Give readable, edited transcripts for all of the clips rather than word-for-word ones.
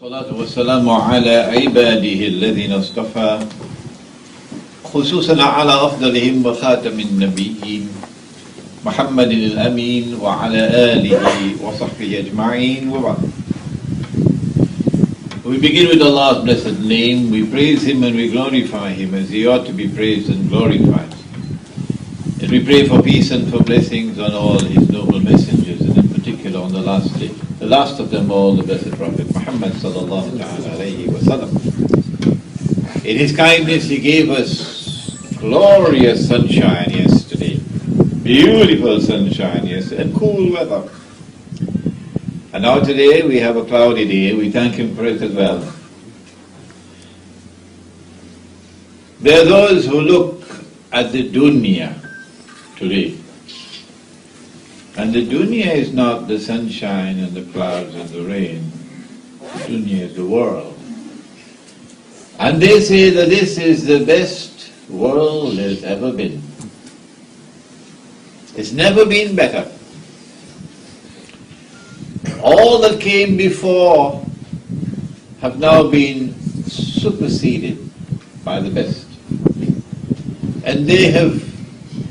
الصلاة والسلام على عباده الذين اصطفى خصوصا على أفضلهم وخاتم النبيين محمد الأمين وعلى آله وصحبه أجمعين وبعد. We begin with Allah's blessed name. We praise Him and we glorify Him as He ought to be praised and glorified. And we pray for peace and for blessings on all His noble messengers, and in particular on the last day, the last of them all, the blessed Prophet Muhammad sallallahu alayhi wa sallam. In His kindness He gave us glorious sunshine yesterday, beautiful sunshine yesterday, and cool weather. And now today we have a cloudy day. We thank Him for it as well. There are those who look at the dunya today. And the dunya is not the sunshine and the clouds and the rain. The dunya is the world. And they say that this is the best world there's ever been. It's never been better. All that came before have now been superseded by the best. And they have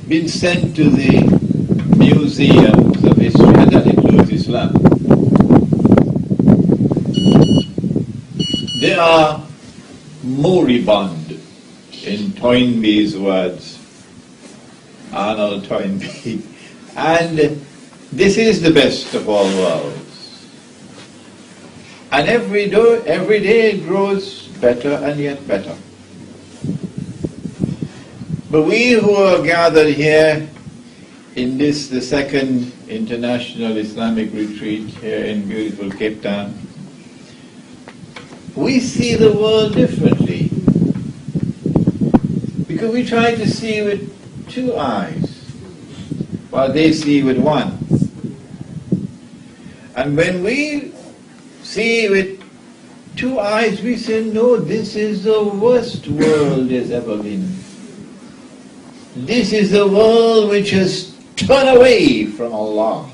been sent to the museums of history, and that includes Islam. They are moribund, in Toynbee's words, Arnold Toynbee, and this is the best of all worlds. And every day it grows better and yet better. But we who are gathered here in this, the second International Islamic Retreat here in beautiful Cape Town, we see the world differently. Because we try to see with two eyes, while they see with one. And when we see with two eyes, we say, no, this is the worst world there's ever been. This is the world which has turned away from Allah.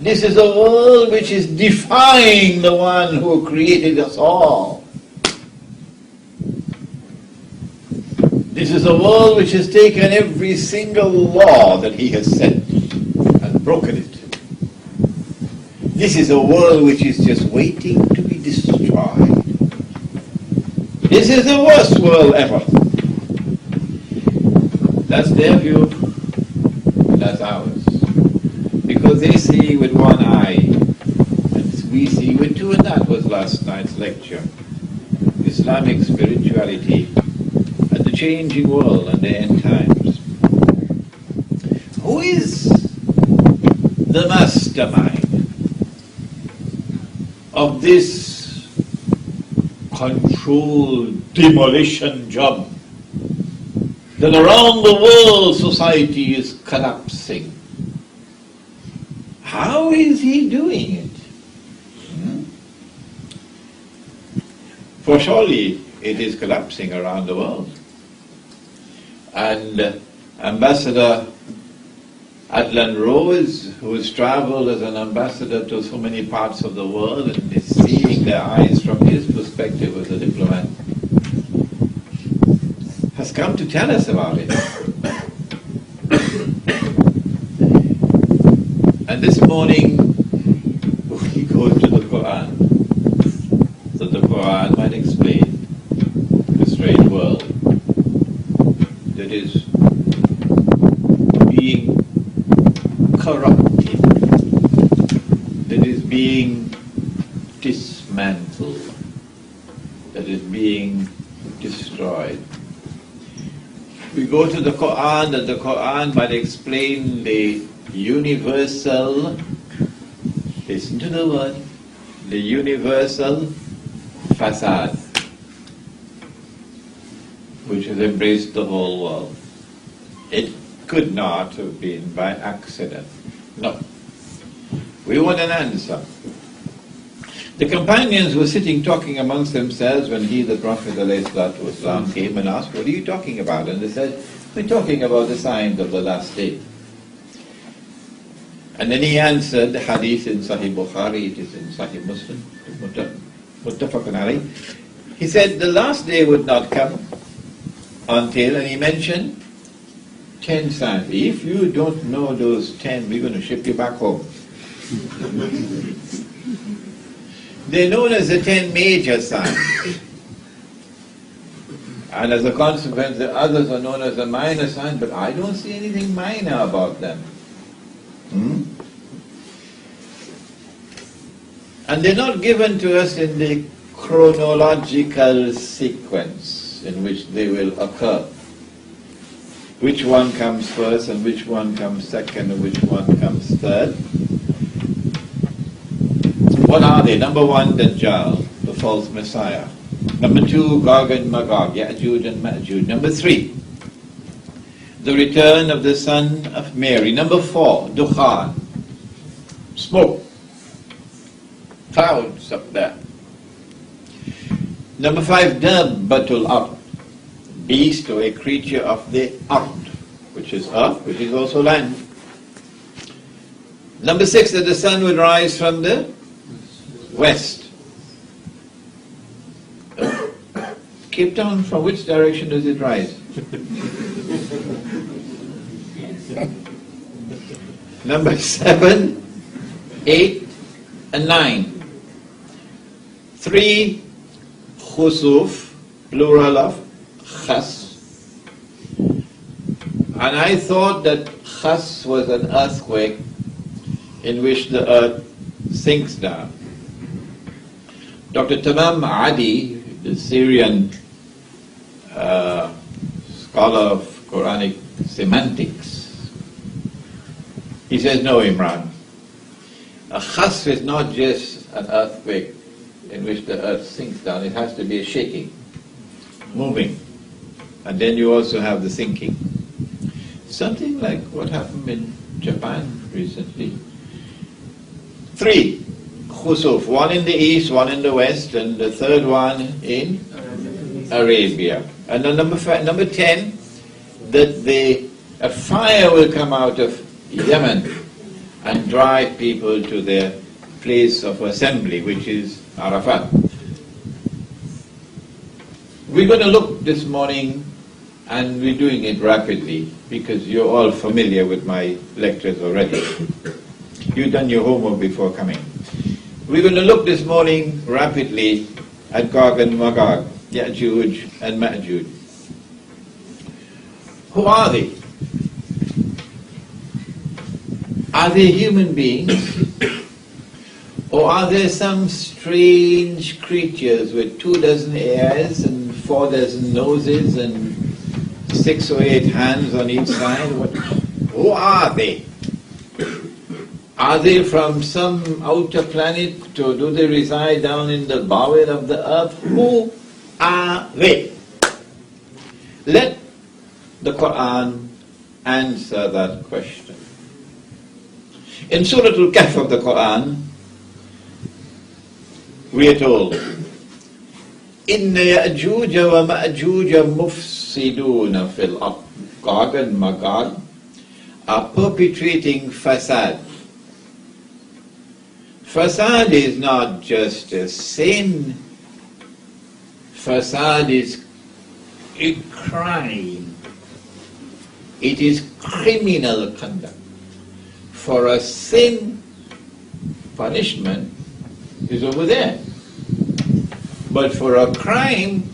This is a world which is defying the one who created us all. This is a world which has taken every single law that He has set and broken it. This is a world which is just waiting to be destroyed. This is the worst world ever. That's their view, and that's ours. Because they see with one eye, and we see with two, and that was last night's lecture. Islamic spirituality and the changing world and the end times. Who is the mastermind of this controlled demolition job that around the world society is collapsing? How is he doing it? For surely it is collapsing around the world. And Ambassador Adlan Rose, who has traveled as an ambassador to so many parts of the world and is seeing their eyes from his perspective as a diplomat, has come to tell us about it. And this morning we go to the Quran, so the Quran might explain the strange world that is being corrupted, that is being dismantled, that is being destroyed. We go to the Quran, that the Quran might explain the universal, listen to the word, the universal facade, which has embraced the whole world. It could not have been by accident. No. We want an answer. The companions were sitting talking amongst themselves when the Prophet ﷺ came and asked, what are you talking about? And they said, we're talking about the signs of the last day. And then he answered the hadith in Sahih Bukhari, it is in Sahih Muslim, Muttafaqun alayh. He said the last day would not come until, and he mentioned 10 signs. If you don't know those 10, we're going to ship you back home. They're known as the 10 major signs. And as a consequence, the others are known as the minor signs, but I don't see anything minor about them. And they're not given to us in the chronological sequence in which they will occur. Which one comes first and which one comes second and which one comes third. What are they? Number one, Dajjal, the false Messiah. Number two, Gog and Magog, Ya'juj and Ma'juj. Number three, the return of the son of Mary. Number four, Dukhan, smoke, clouds up there. Number five, Dabbatul Ard, beast or a creature of the Ard, which is earth, which is also land. Number six, that the sun will rise from the west. Cape Town, from which direction does it rise? Number 7, 8, and 9. 3, khusuf, plural of khas. And I thought that khas was an earthquake in which the earth sinks down. Dr. Tamam Adi, the Syrian scholar of Quranic semantics, he says, no, Imran. A khasf is not just an earthquake in which the earth sinks down. It has to be a shaking, moving. And then you also have the sinking. Something like what happened in Japan recently. 3, khusuf, one in the east, one in the west, and the third one in Arabia. And then number 10, that a fire will come out of Yemen and drive people to their place of assembly, which is Arafat. We're going to look this morning, and we're doing it rapidly, because you're all familiar with my lectures already. You've done your homework before coming. We're going to look this morning rapidly at Gog and Magog, Ya'juj and Ma'juj. Who are they? Are they human beings? Or are there some strange creatures with 24 ears and 4 noses and 6 or 8 hands on each side? Who are they? Are they from some outer planet, or do they reside down in the bowel of the earth? Who are they? Let the Quran answer that question. In Surah Al-Kahf of the Quran, we are told, إِنَّ يَأْجُوجَ وَمَأْجُوجَ مُفْسِدُونَ فِي الْأَرْضِ. Gog and Magog are perpetrating fasad. Fasad is not just a sin. Fasad is a crime. It is criminal conduct. For a sin, punishment is over there. But for a crime,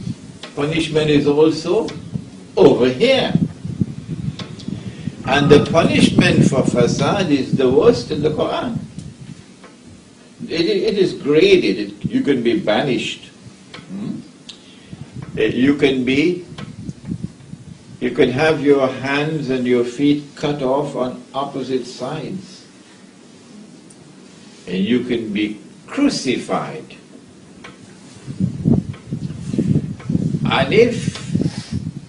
punishment is also over here. And the punishment for fasad is the worst in the Quran. It is graded. You can be banished. You can have your hands and your feet cut off on opposite sides. And you can be crucified. And if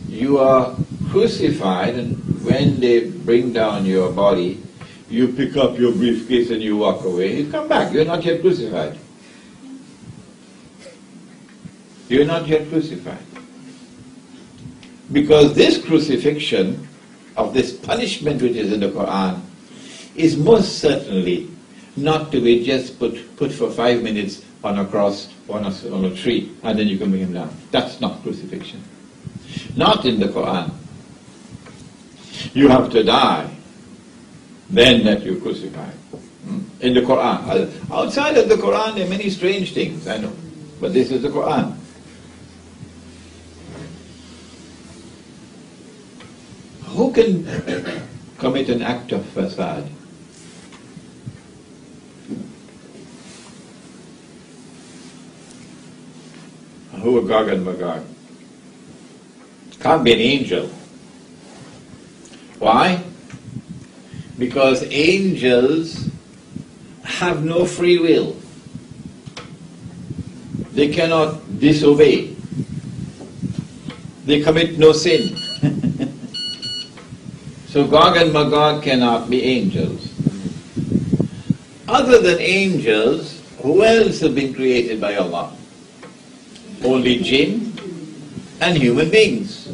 you are crucified, and when they bring down your body, you pick up your briefcase and you walk away, you come back. You're not yet crucified. You're not yet crucified. Because this crucifixion of this punishment which is in the Quran is most certainly not to be just put for 5 minutes on a cross, on a tree, and then you can bring him down. That's not crucifixion. Not in the Quran. You have to die, then that you crucify. In the Quran. Outside of the Quran there are many strange things, I know. But this is the Quran. Who can commit an act of facade? Who are Gog and Magog? Can't be an angel. Why? Because angels have no free will. They cannot disobey. They commit no sin. So Gog and Magog cannot be angels. Other than angels, who else have been created by Allah? Only jinn and human beings.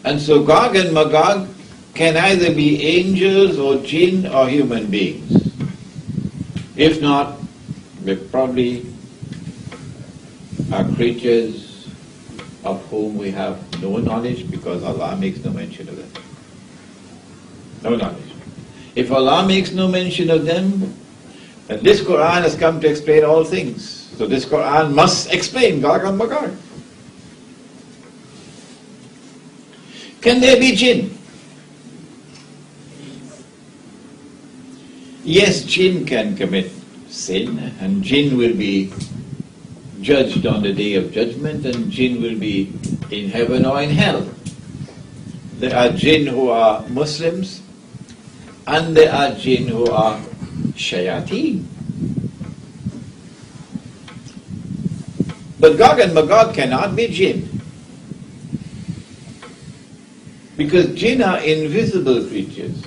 And so Gog and Magog can either be angels or jinn or human beings. If not, they probably are creatures of whom we have no knowledge, because Allah makes no mention of them. No knowledge. If Allah makes no mention of them, then this Quran has come to explain all things. So this Quran must explain Gog and Magog. Can there be jinn? Yes, jinn can commit sin, and jinn will be judged on the day of judgment, and jinn will be in heaven or in hell. There are jinn who are Muslims, and there are jinn who are shayateen. But Gog and Magog cannot be jinn, because jinn are invisible creatures.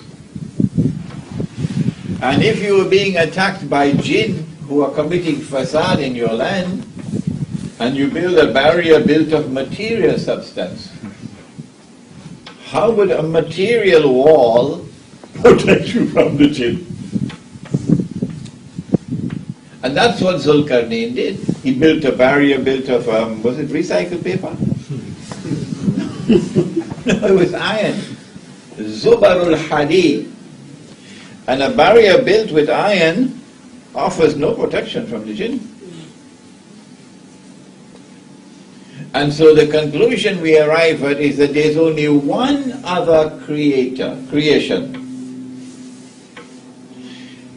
And if you are being attacked by jinn who are committing fasad in your land, and you build a barrier built of material substance, how would a material wall protect you from the jinn? And that's what Zulkarnain did. He built a barrier built of, was it recycled paper? No, it was iron. Zubarul Hadid. And a barrier built with iron offers no protection from the jinn. And so the conclusion we arrive at is that there's only one other creation.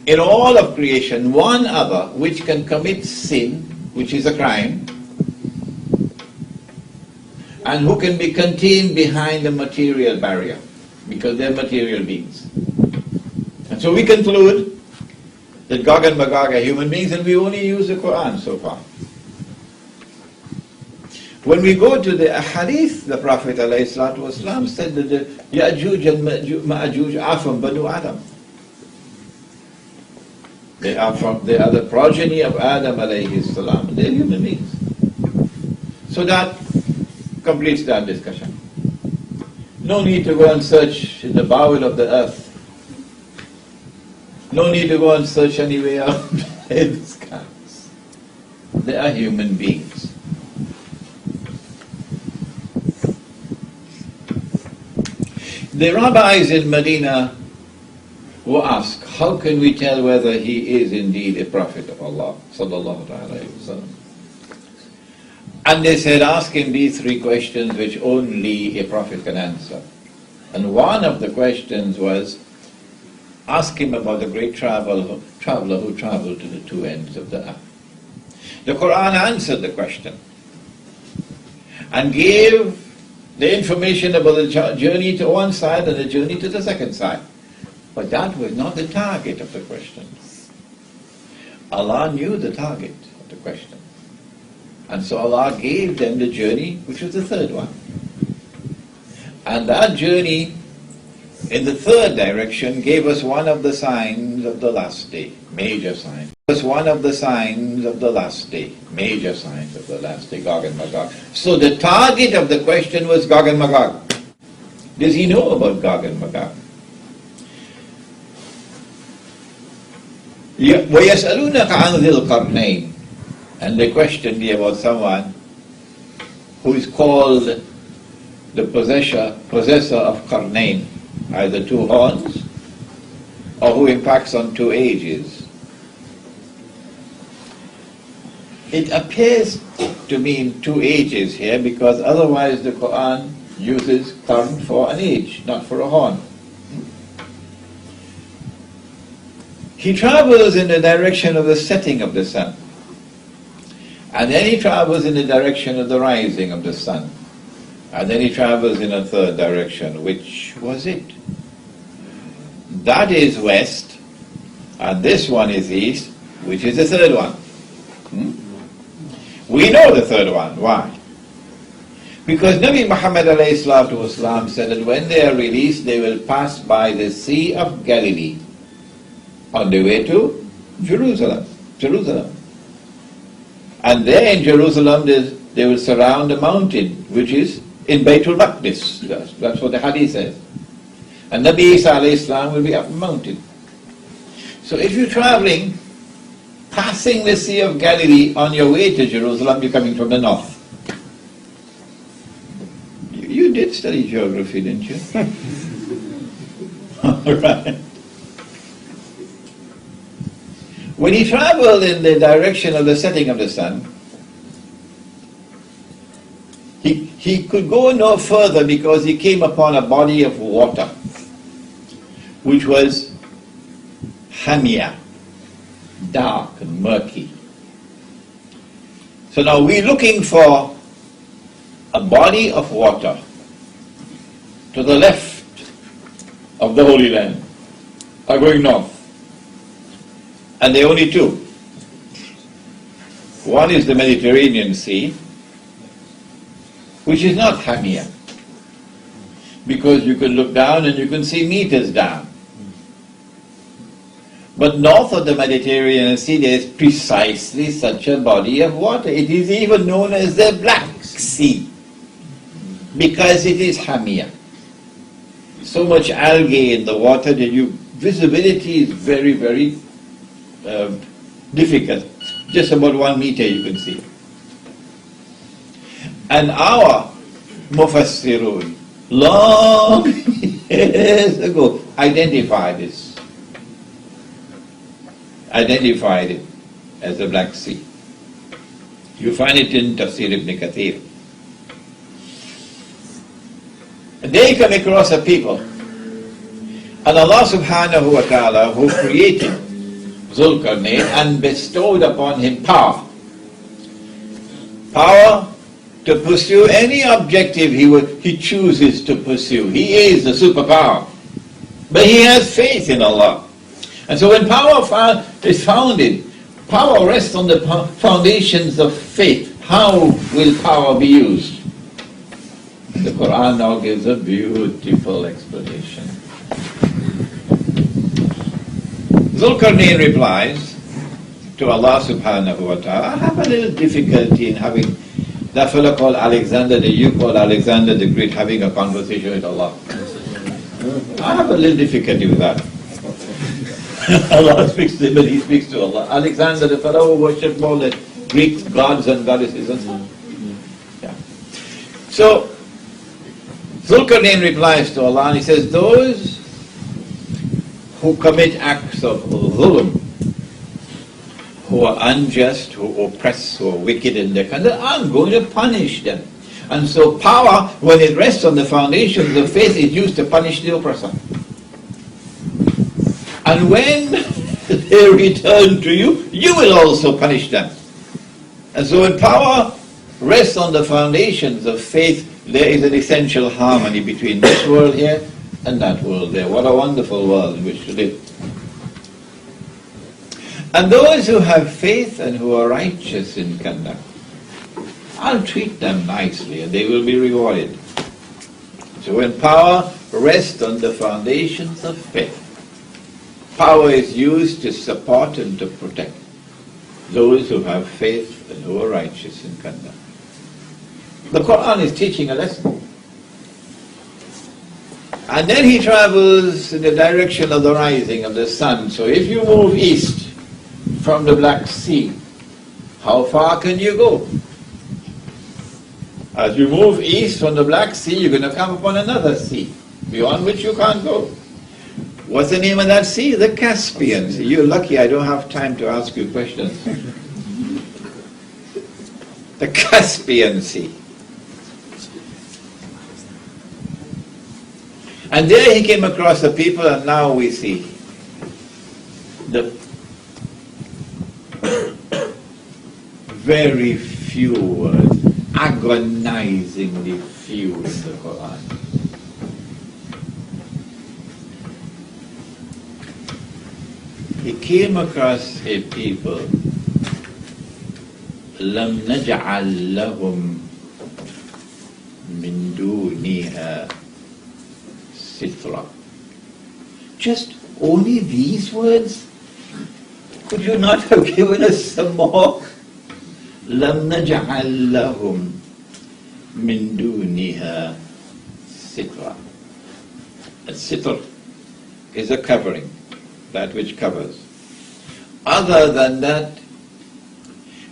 In all of creation, one other which can commit sin, which is a crime, and who can be contained behind a material barrier, because they're material beings. And so we conclude that Gog and Magog are human beings, and we only use the Quran so far. When we go to the Hadith, the Prophet ﷺ said that the Ya'juj and Ma'gooj are from Banu Adam. They are the progeny of Adam alayhi salam. They're human beings. So that completes that discussion. No need to go and search in the bowel of the earth. No need to go and search anywhere in the skies. They are human beings. The rabbis in Medina were asked, how can we tell whether he is indeed a prophet of Allah? Sallallahu alayhi wa sallam. And they said, ask him these three questions which only a prophet can answer. And one of the questions was, ask him about the great traveler who traveled to the two ends of the earth. The Quran answered the question and gave the information about the journey to one side and the journey to the second side. But that was not the target of the question. Allah knew the target of the question. And so Allah gave them the journey, which was the third one. And that journey in the third direction gave us one of the signs of the last day, major sign. It was one of the signs of the last day, major signs of the last day, Gog and Magog. So the target of the question was Gog and Magog. Does he know about Gog and Magog? وَيَسْأَلُونَكَ عَنْ ذِي الْقَرْنَيْنِ. And they questioned me about someone who is called the possessor of Qarnayn, either two horns, or who impacts on two ages. It appears to mean two ages here, because otherwise the Quran uses qarn for an age, not for a horn. He travels in the direction of the setting of the sun, and then he travels in the direction of the rising of the sun, and then he travels in a third direction. Which was it? That is west, and this one is east. Which is the third one? We know the third one. Why? Because Nabi Muhammad ﷺ said that when they are released, they will pass by the Sea of Galilee on the way to Jerusalem. And there in Jerusalem, they will surround a mountain, which is in Baytul Maqdis. That's what the hadith says. And Nabi Isa ﷺ will be up the mountain. So if you're traveling, passing the Sea of Galilee on your way to Jerusalem, you're coming from the north. You did study geography, didn't you? All right. When he traveled in the direction of the setting of the sun, he could go no further because he came upon a body of water, which was hamia, dark and murky. So now we're looking for a body of water to the left of the Holy Land, are going north. And there are only two. One is the Mediterranean Sea, which is not Hamia, because you can look down and you can see meters down. But north of the Mediterranean Sea, there is precisely such a body of water. It is even known as the Black Sea, because it is Hamia. So much algae in the water that visibility is very, very difficult. Just about 1 meter you can see. And our Mufassirun, long years ago, identified it as the Black Sea. You find it in Tafsir ibn Kathir. They come across a people, and Allah subhanahu wa ta'ala, who created Zulkarnain and bestowed upon him power to pursue any objective he chooses to pursue. He is the superpower, but he has faith in Allah. And so when power is founded, power rests on the foundations of faith. How will power be used? The Quran now gives a beautiful explanation. Zulkarnain replies to Allah subhanahu wa ta'ala, I have a little difficulty in having that fellow called Alexander, that you call Alexander the Great, having a conversation with Allah. I have a little difficulty with that. Allah speaks to him and he speaks to Allah. Alexander, the fellow who worshipped all the Greek gods and goddesses. Yeah. So, Zulkarnain replies to Allah and he says, those who commit acts of dhulm, who are unjust, who oppress, who are wicked in their conduct, I'm going to punish them. And so power, when it rests on the foundations of faith, is used to punish the oppressor. And when they return to you, you will also punish them. And so when power rests on the foundations of faith, there is an essential harmony between this world here and that world there. What a wonderful world in which to live. And those who have faith and who are righteous in conduct, I'll treat them nicely and they will be rewarded. So when power rests on the foundations of faith, power is used to support and to protect those who have faith and who are righteous in conduct. The Quran is teaching a lesson. And then he travels in the direction of the rising of the sun. So if you move east, from the Black Sea, how far can you go? As you move east from the Black Sea, you're going to come upon another sea, beyond which you can't go. What's the name of that sea? The Caspian Sea. You're lucky I don't have time to ask you questions. The Caspian Sea. And there he came across the people, and now we see the very few words, agonizingly few in the Quran. He came across a people, لم نجعل لهم من دونها سترا. Just only these words? Could you not have given us some more? لم نجعل لهم من دونها سترا. A sitr is a covering, that which covers. Other than that,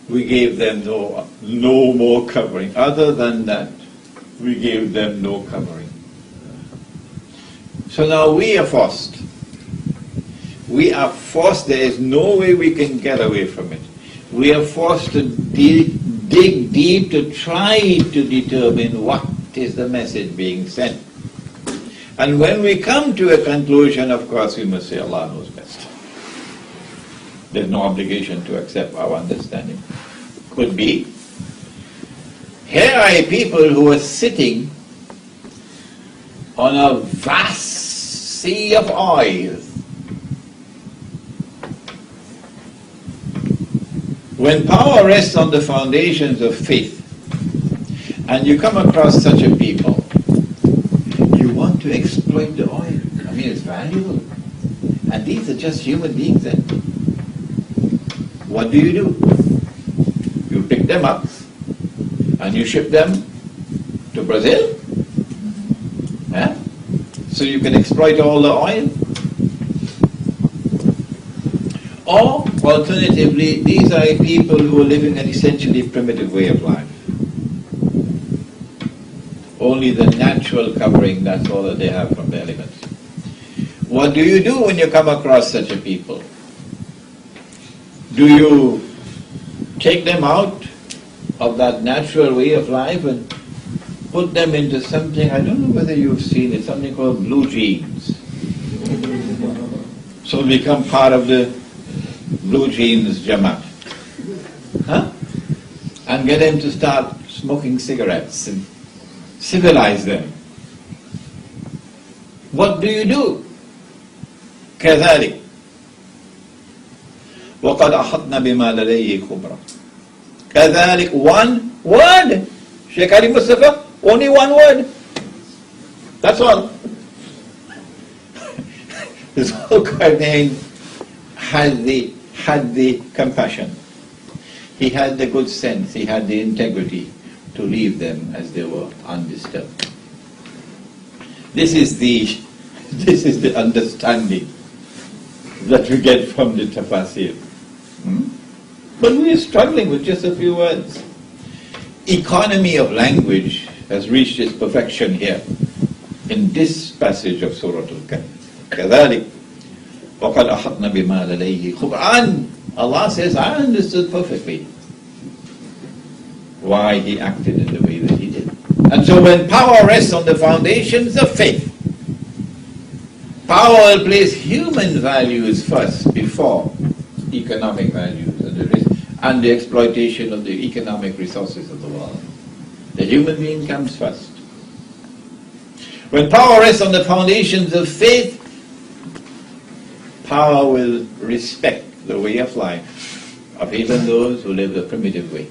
we gave them no more covering. Other than that, we gave them no covering. So now we are forced. We are forced. There is no way we can get away from it. We are forced to dig deep to try to determine what is the message being sent. And when we come to a conclusion, of course, we must say Allah knows best. There's no obligation to accept our understanding. Could be. Here are people who are sitting on a vast sea of oil. When power rests on the foundations of faith, and you come across such a people, you want to exploit the oil. I mean, it's valuable. And these are just human beings then. What do? You pick them up and you ship them to Brazil? Yeah? So you can exploit all the oil? Or, alternatively, these are people who are living an essentially primitive way of life. Only the natural covering, that's all that they have from the elements. What do you do when you come across such a people? Do you take them out of that natural way of life and put them into something, I don't know whether you've seen it, something called blue jeans? So become part of the blue jeans Jamaat. Huh? And get them to start smoking cigarettes and civilize them. What do you do? كذلك وقد أحطنا بما لديه خبرا. كذلك, one word. Sheikh Ali Mustafa, only one word. That's all. This whole Qarnayn had the compassion. He had the good sense, he had the integrity to leave them as they were, undisturbed. This is the understanding that we get from the tafsir. But we are struggling with just a few words. Economy of language has reached its perfection here in this passage of Surah Al-Kahf. كذلك وقد أحطنا بما لديه خبرا. Allah says, I understood perfectly why he acted in the way that he did. And so when power rests on the foundations of faith, power will place human values first before economic values and the exploitation of the economic resources of the world. The human being comes first. When power rests on the foundations of faith, power will respect the way of life of even those who live the primitive way.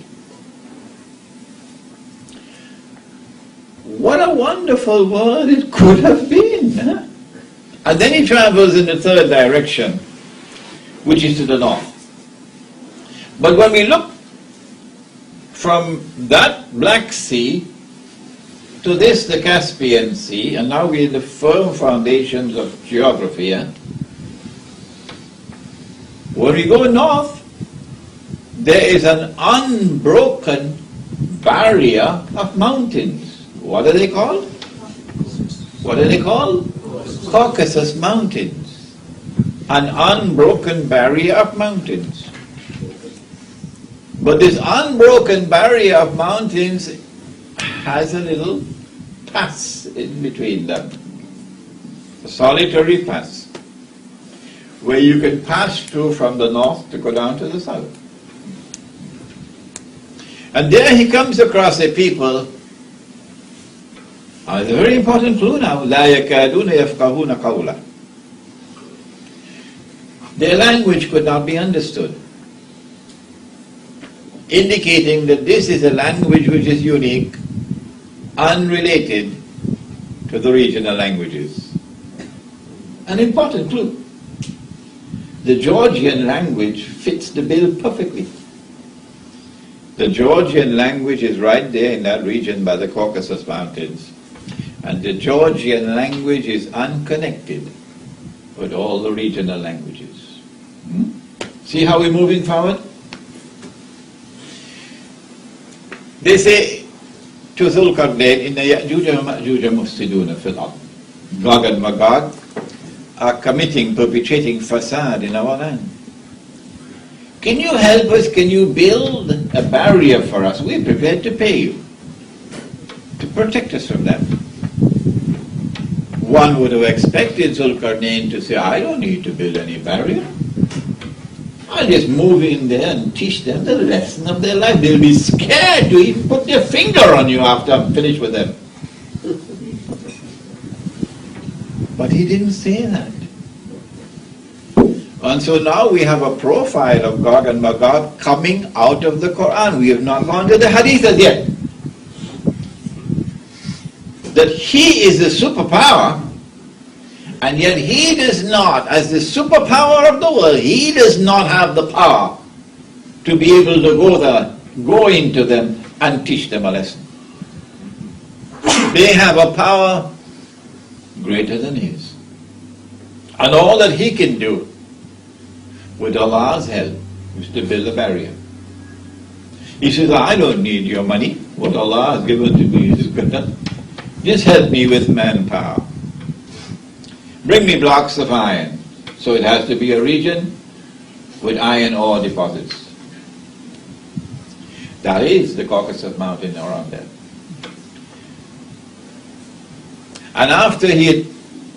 What a wonderful world it could have been. Huh? And then he travels in the third direction, which is to the north. But when we look from that Black Sea to this, the Caspian Sea, and now we're in the firm foundations of geography, when we go north, there is an unbroken barrier of mountains. What are they called? What are they called? Caucasus Mountains. An unbroken barrier of mountains. But this unbroken barrier of mountains has a little pass in between them. A solitary pass, where you can pass through from the north to go down to the south. And there he comes across a people. It's a very important clue now. لا يكادون يفقهون قولا. Their language could not be understood, indicating that this is a language which is unique, unrelated to the regional languages. An important clue. The Georgian language fits the bill perfectly. The Georgian language is right there in that region by the Caucasus Mountains. And the Georgian language is unconnected with all the regional languages. See how we're moving forward? They say to Zulkarnain, إن يأجوج ومأجوج مفسدون في الأرض. Gog and Magog are perpetrating facade in our land. Can you help us? Can you build a barrier for us? We're prepared to pay you to protect us from them. One would have expected Zulkarnain to say, I don't need to build any barrier. I'll just move in there and teach them the lesson of their life. They'll be scared to even put their finger on you after I'm finished with them. But he didn't say that. And so now we have a profile of Gog and Magog coming out of the Quran. We have not gone to the Hadith as yet. That he is the superpower, and yet he does not, as the superpower of the world, he does not have the power to be able to go into them and teach them a lesson. They have a power greater than his. And all that he can do with Allah's help is to build a barrier. He says, I don't need your money. What Allah has given to me is good enough. Just help me with manpower. Bring me blocks of iron. So it has to be a region with iron ore deposits. That is the Caucasus Mountain around there. And after he had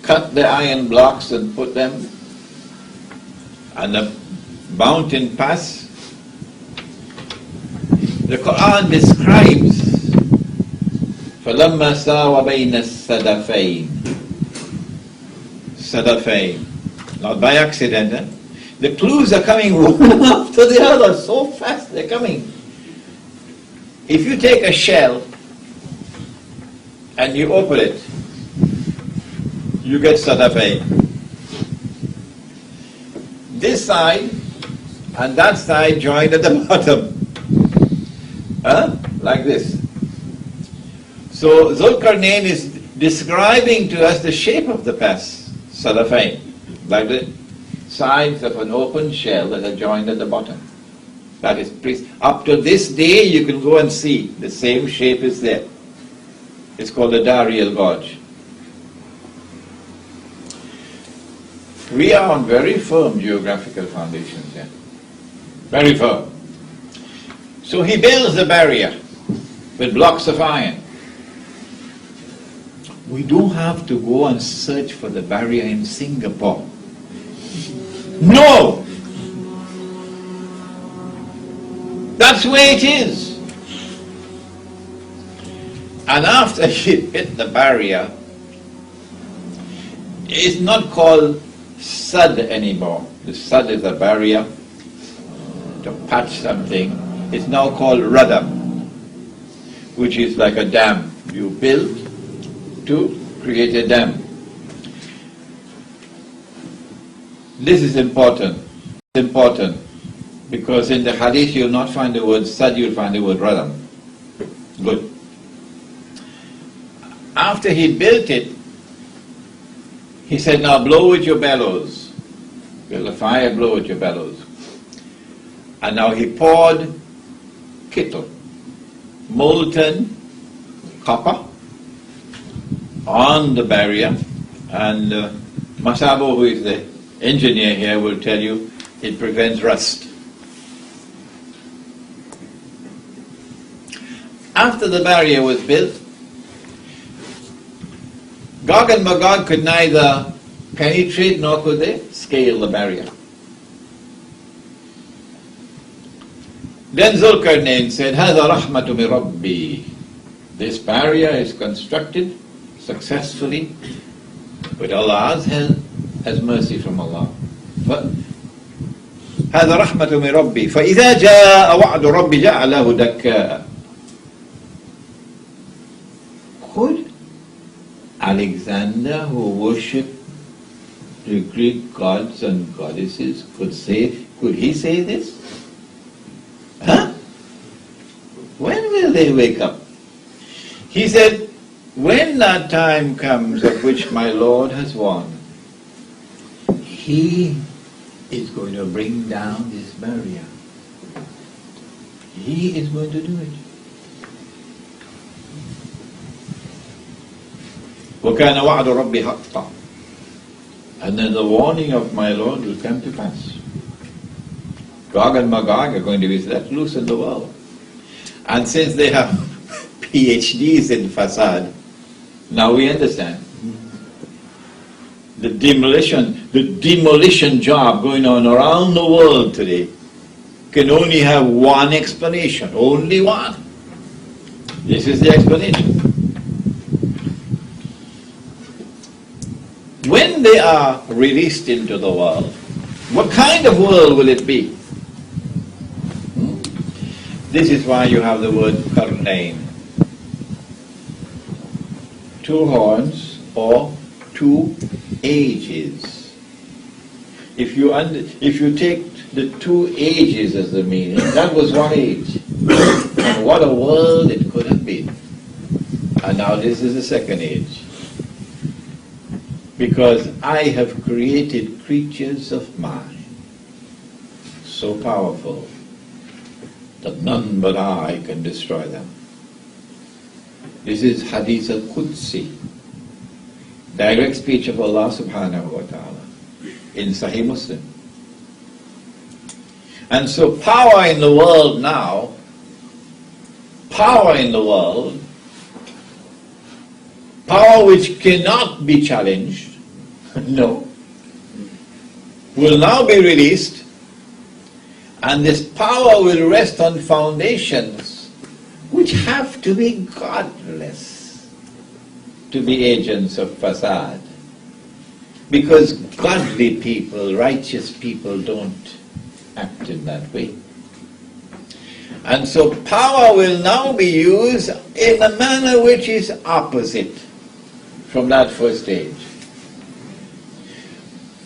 cut the iron blocks and put them on the mountain pass, the Quran describes فَلَمَّا سَاوَ بَيْنَ السَّدَفَيْنِ. Sadafain. Not by accident. Eh? The clues are coming one after the other, so fast they're coming. If you take a shell and you open it, you get Sadafain. This side and that side joined at the bottom. Like this. So Zulkarnain is describing to us the shape of the pass, Sadafain, like the sides of an open shell that are joined at the bottom. That is, up to this day you can go and see the same shape is there. It's called the Dariel Gorge. We are on very firm geographical foundations here. Very firm. So he builds the barrier with blocks of iron. We don't have to go and search for the barrier in Singapore. No! That's where it is. And after he hit the barrier, it's not called Sad anymore. The Sad is a barrier to patch something. It's now called Radam, which is like a dam. You build to create a dam. This is important. Because in the hadith you'll not find the word Sad, you'll find the word Radam. Good. After he built it, he said, now blow with your bellows. Build a fire, blow with your bellows. And now he poured kittle, molten copper, on the barrier, and Masabo, who is the engineer here, will tell you it prevents rust. After the barrier was built, Gog and Magog could neither penetrate nor could they scale the barrier. Then Zulkarnain said, هَذَا رَحْمَةُ مِنْ رَبِّي. This barrier is constructed successfully with Allah's help as mercy from Allah. هذا رحمة من ربي فإذا جاء وعد ربي جعله دكاء. Could Alexander, who worshipped the Greek gods and goddesses, could he say this? Huh? When will they wake up? He said, when that time comes of which my Lord has won, He is going to bring down this barrier. He is going to do it. وَكَانَ وَعْدُ رَبِّ حَقًّا. And then the warning of my Lord will come to pass. Gog and Magog are going to be let loose in the world. And since they have PhDs in facade, now we understand. The demolition job going on around the world today can only have one explanation, only one. This is the explanation. When they are released into the world, what kind of world will it be? This is why you have the word Karnain. Two horns or two ages. If you take the two ages as the meaning, that was one age. And what a world it could have been. And now this is the second age. Because I have created creatures of mine, so powerful that none but I can destroy them. This is Hadith al-Qudsi, direct speech of Allah subhanahu wa ta'ala in Sahih Muslim. And so power in the world now, power which cannot be challenged, no, will now be released, and this power will rest on foundations which have to be godless to be agents of facade. Because godly people, righteous people don't act in that way. And so power will now be used in a manner which is opposite from that first stage.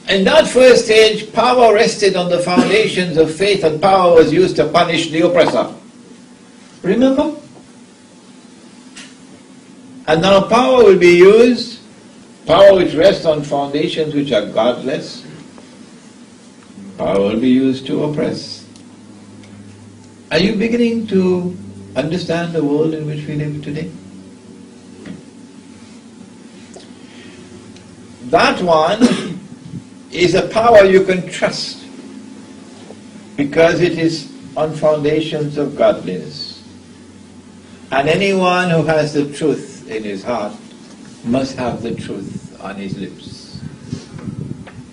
In that first stage, power rested on the foundations of faith, and power was used to punish the oppressor. Remember? And now power will be used, power which rests on foundations which are godless, power will be used to oppress. Are you beginning to understand the world in which we live today? That one is a power you can trust because it is on foundations of godliness. And anyone who has the truth in his heart must have the truth on his lips.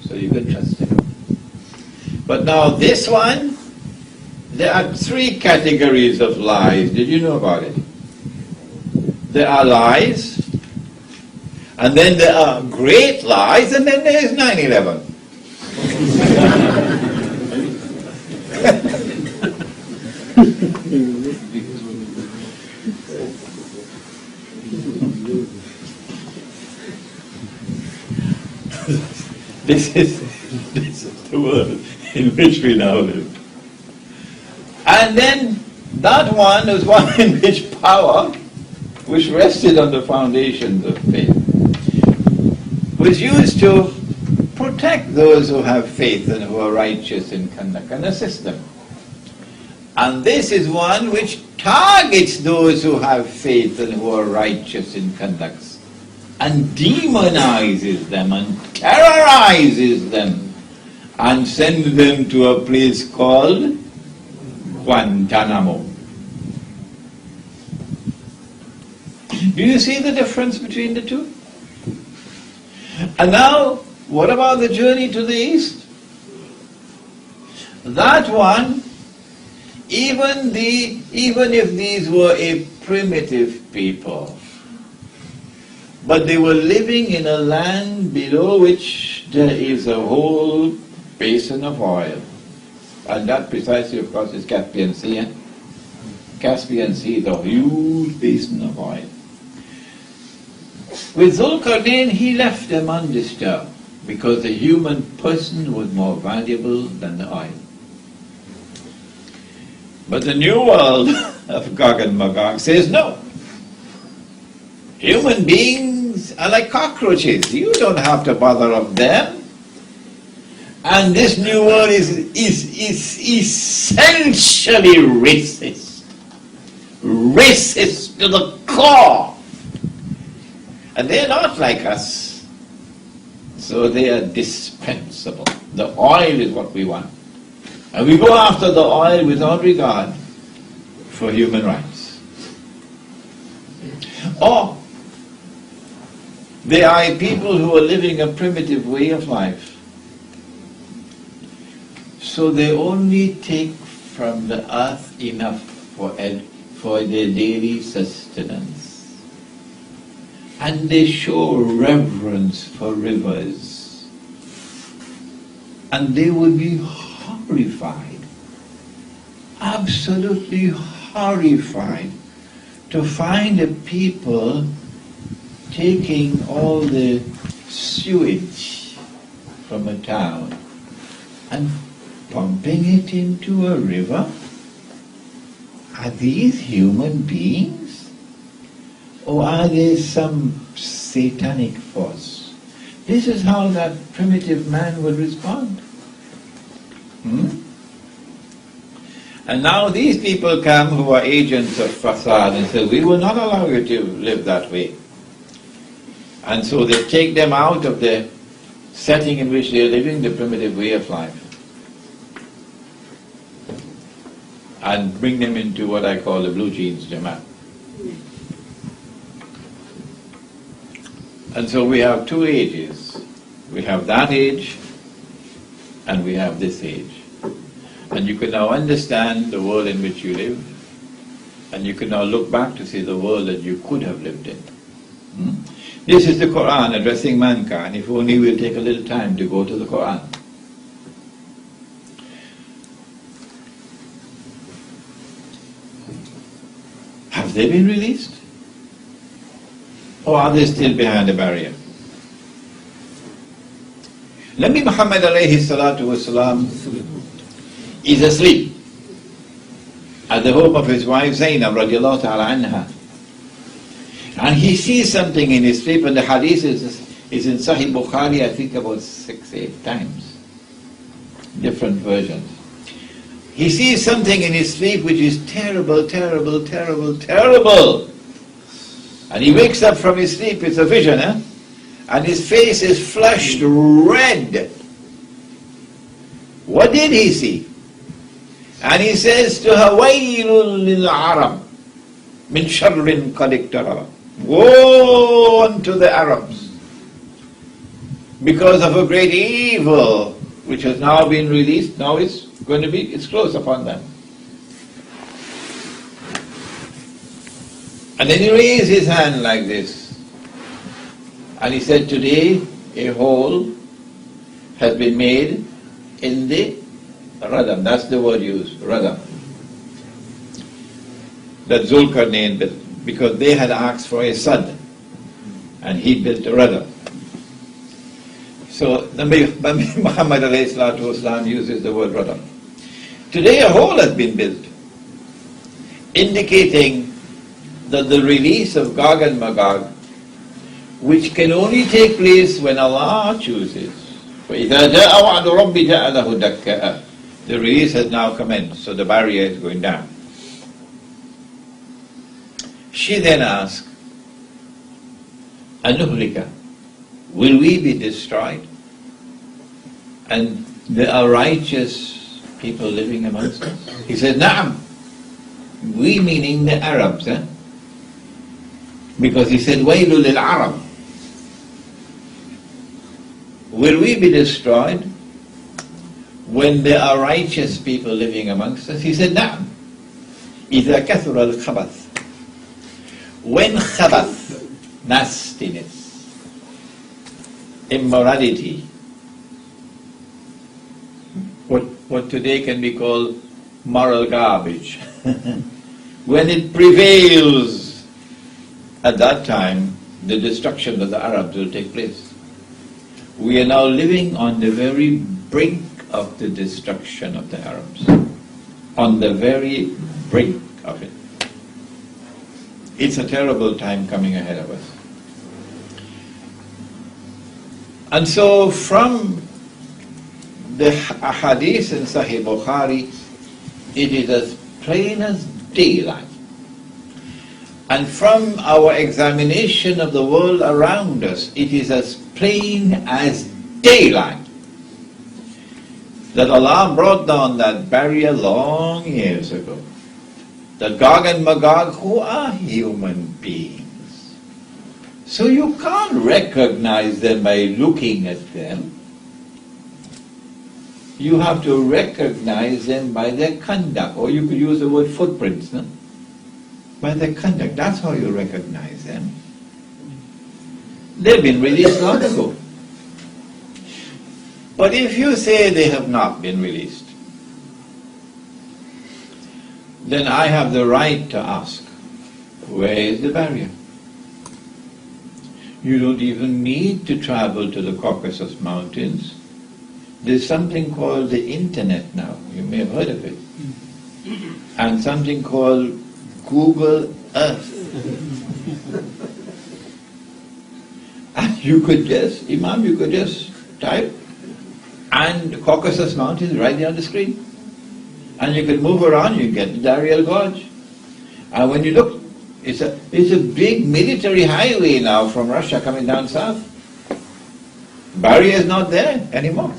So you can trust him. But now this one, there are three categories of lies. Did you know about it? There are lies, and then there are great lies, and then there is 9/11. This is the world in which we now live. And then that one was one in which power, which rested on the foundations of faith, was used to protect those who have faith and who are righteous in conduct and assist them. And this is one which targets those who have faith and who are righteous in conduct, and demonizes them and terrorizes them and sends them to a place called Guantanamo. Do you see the difference between the two? And now, what about the journey to the east? That one, even if these were a primitive people, but they were living in a land below which there is a whole basin of oil. And that precisely, of course, is Caspian Sea. Caspian Sea is a huge basin of oil. With Zulkarnain, he left them undisturbed because the human person was more valuable than the oil. But the new world of Gog and Magog says no. Human beings are like cockroaches. You don't have to bother of them. And this new world is essentially racist. Racist to the core. And they're not like us. So they are dispensable. The oil is what we want. And we go after the oil without regard for human rights. Or they are people who are living a primitive way of life. So they only take from the earth enough for their daily sustenance. And they show reverence for rivers. And they would be horrified, absolutely horrified, to find a people taking all the sewage from a town and pumping it into a river. Are these human beings? Or are they some satanic force? This is how that primitive man would respond. And now these people come who are agents of facade and say, we will not allow you to live that way. And so they take them out of the setting in which they are living, the primitive way of life, and bring them into what I call the blue jeans Jamaat. And so we have two ages. We have that age and we have this age. And you can now understand the world in which you live, and you can now look back to see the world that you could have lived in. This is the Quran addressing mankind. If only we'll take a little time to go to the Quran. Have they been released? Or are they still behind a barrier? Nabi Muhammad alayhi salatu wasalam is asleep at the home of his wife Zainab radiallahu ta'ala anha. And he sees something in his sleep, and the hadith is in Sahih Bukhari, I think about 6-8 times. Different versions. He sees something in his sleep which is terrible, terrible, terrible, terrible. And he wakes up from his sleep, it's a vision, and his face is flushed red. What did he see? And he says to her, وَيْلٌ لِلْعَرَبِ مِنْ شَرٍ قَدْ اقْتَرَبَ. Woe unto the Arabs because of a great evil which has now been released. Now it's close upon them. And then he raised his hand like this, and he said, today a hole has been made in the radam. That's the word used, radam, that Zulkarnain built, because they had asked for a sad, and he built a radam. So Nabi Muhammad alayhi salatu wasalam uses the word radam. Today a hole has been built, indicating that the release of Gog and Magog, which can only take place when Allah chooses. فَإِذَا جَاءَ وَعْدُ رَبِّ جَعَلَهُ دَكَّاءَ. The release has now commenced, so the barrier is going down. She then asked, Anuhlika, will we be destroyed? And there are righteous people living amongst us? He said, Na'am. We meaning the Arabs, because he said, Waylul lil Arab. Will we be destroyed when there are righteous people living amongst us? He said, Na'am. إِذَا كَثُرَ الْخَبَثِ. When khabath, nastiness, immorality, what today can be called moral garbage, when it prevails, at that time the destruction of the Arabs will take place. We are now living on the very brink of the destruction of the Arabs. On the very brink of it. It's a terrible time coming ahead of us. And so from the hadith in Sahih Bukhari, it is as plain as daylight. And from our examination of the world around us, it is as plain as daylight that Allah brought down that barrier long years ago. That Gog and Magog, who are human beings. So you can't recognize them by looking at them. You have to recognize them by their conduct, or you could use the word footprints, no? By their conduct. That's how you recognize them. They've been released long ago. But if you say they have not been released, then I have the right to ask, where is the barrier? You don't even need to travel to the Caucasus Mountains. There's something called the internet now. You may have heard of it. And something called Google Earth. And you could just, Imam, you could just type, and the Caucasus Mountains right there on the screen. And you can move around, you get the Dariel Gorge. And when you look, it's a big military highway now from Russia coming down south. Barrier is not there anymore.